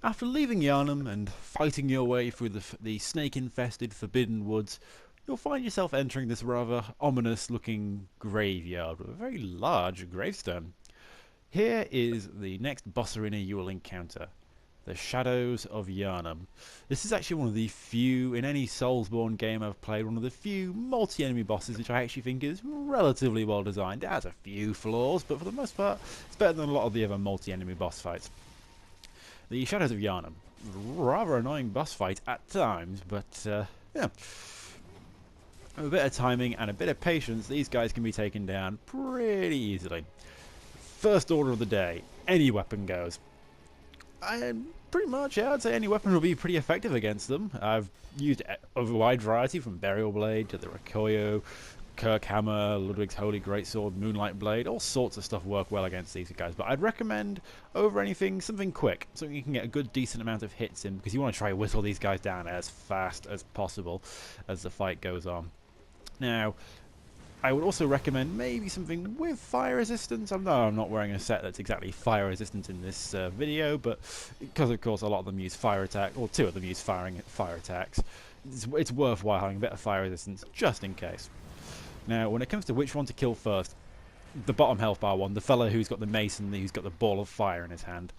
After leaving Yharnam and fighting your way through the snake-infested Forbidden Woods, you'll find yourself entering this rather ominous-looking graveyard with a very large gravestone. Here is the next boss arena you will encounter, the Shadows of Yharnam. This is actually one of the few, in any Soulsborne game I've played, one of the few multi-enemy bosses which I actually think is relatively well designed. It has a few flaws, but for the most part, it's better than a lot of the other multi-enemy boss fights. The Shadows of Yharnam. Rather annoying boss fight at times, but yeah. With a bit of timing and a bit of patience, these guys can be taken down pretty easily. First order of the day, any weapon goes. Pretty much, yeah, I'd say any weapon will be pretty effective against them. I've used a wide variety from Burial Blade to the Rikoyo, Kirk Hammer, Ludwig's Holy Greatsword, Moonlight Blade, all sorts of stuff work well against these guys. But I'd recommend, over anything, something quick, something you can get a good decent amount of hits in, because you want to try to whittle these guys down as fast as possible as the fight goes on. Now, I would also recommend maybe something with fire resistance. I'm not wearing a set that's exactly fire resistant in this video, but because of course a lot of them use fire attack, or two of them use fire attacks, it's worthwhile having a bit of fire resistance just in case. Now, when it comes to which one to kill first, the bottom health bar one, the fellow who's got the mace and who's got the ball of fire in his hand,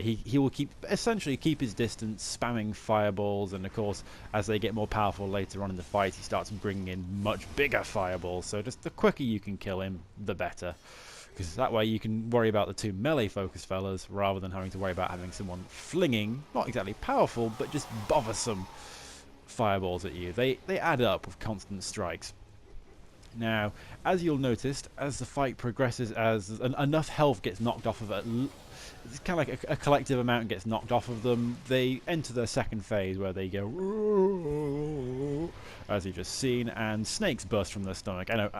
he will essentially keep his distance, spamming fireballs, and of course, as they get more powerful later on in the fight, he starts bringing in much bigger fireballs. So just the quicker you can kill him, the better, because that way you can worry about the two melee-focused fellas rather than having to worry about having someone flinging, not exactly powerful, but just bothersome fireballs at you. They add up with constant strikes. Now, as you'll notice, as the fight progresses, as enough health gets knocked off of it, it's kind of like a collective amount gets knocked off of them, they enter their second phase where they go, as you've just seen, and snakes burst from their stomach. I know,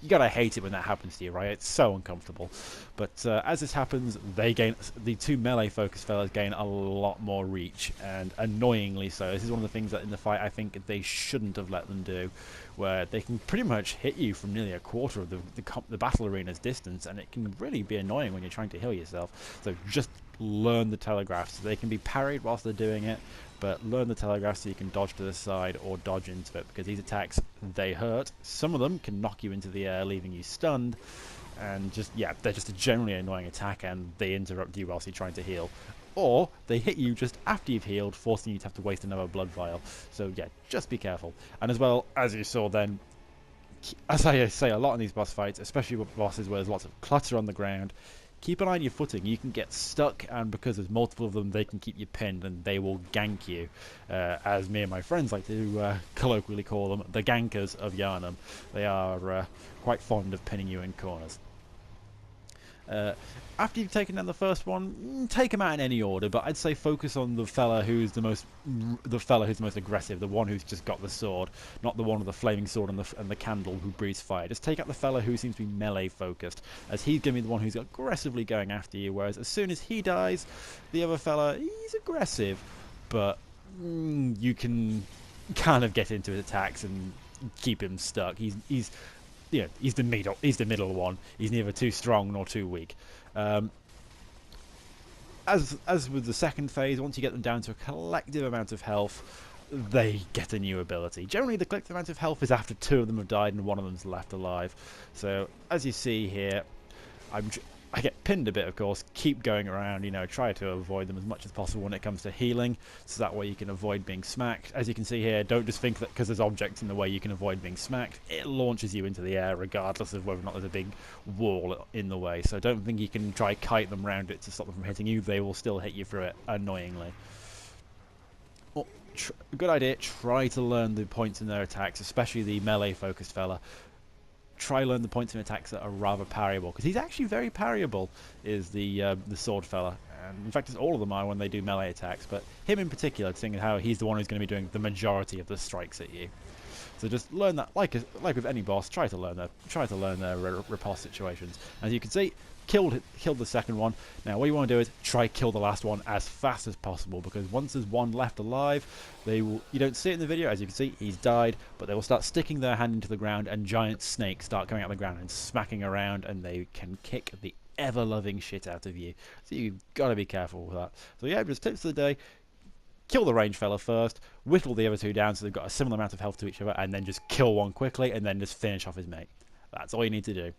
you gotta hate it when that happens to you, right? It's so uncomfortable. But as this happens, the two melee-focused fellas gain a lot more reach, and annoyingly so. This is one of the things that in the fight I think they shouldn't have let them do, where they can pretty much hit you from nearly a quarter of the battle arena's distance, and it can really be annoying when you're trying to heal yourself. So just learn the telegraphs. They can be parried whilst they're doing it, but learn the telegraph so you can dodge to the side or dodge into it, because these attacks, they hurt. Some of them can knock you into the air, leaving you stunned, and they're just a generally annoying attack, and they interrupt you whilst you're trying to heal. Or they hit you just after you've healed, forcing you to have to waste another blood vial. So yeah, just be careful. And as well, as you saw then, as I say a lot in these boss fights, especially with bosses where there's lots of clutter on the ground, keep an eye on your footing. You can get stuck, and because there's multiple of them, they can keep you pinned and they will gank you. As me and my friends like to colloquially call them, the gankers of Yharnam. They are quite fond of pinning you in corners. After you've taken down the first one, take them out in any order, but I'd say focus on the fella who's the most aggressive, the one who's just got the sword, not the one with the flaming sword and the candle who breathes fire. Just take out the fella who seems to be melee focused, as he's going to be the one who's aggressively going after you, whereas as soon as he dies, the other fella, he's aggressive, but you can kind of get into his attacks and keep him stuck. He's the middle one. He's neither too strong nor too weak. As with the second phase, once you get them down to a collective amount of health, they get a new ability. Generally, the collective amount of health is after two of them have died and one of them's left alive. So, as you see here, I get pinned a bit, of course. Keep going around, try to avoid them as much as possible when it comes to healing, so that way you can avoid being smacked. As you can see here, don't just think that because there's objects in the way you can avoid being smacked. It launches you into the air regardless of whether or not there's a big wall in the way. So don't think you can try kite them around it to stop them from hitting you. They will still hit you through it, annoyingly. Well, good idea, try to learn the points in their attacks, especially the melee-focused fella. Try learn the points in attacks that are rather parryable, because he's actually very parryable, is the sword fella, and in fact all of them are when they do melee attacks, but him in particular, seeing how he's the one who's going to be doing the majority of the strikes at you. So just learn that, like with any boss, try to learn their riposte situations. As you can see, killed the second one. Now what you want to do is try kill the last one as fast as possible, because once there's one left alive, you don't see it in the video, as you can see he's died, but they will start sticking their hand into the ground and giant snakes start coming out of the ground and smacking around, and they can kick the ever-loving shit out of you. So you've got to be careful with that. So yeah, just tips of the day. Kill the range fella first, whittle the other two down so they've got a similar amount of health to each other, and then just kill one quickly, and then just finish off his mate. That's all you need to do.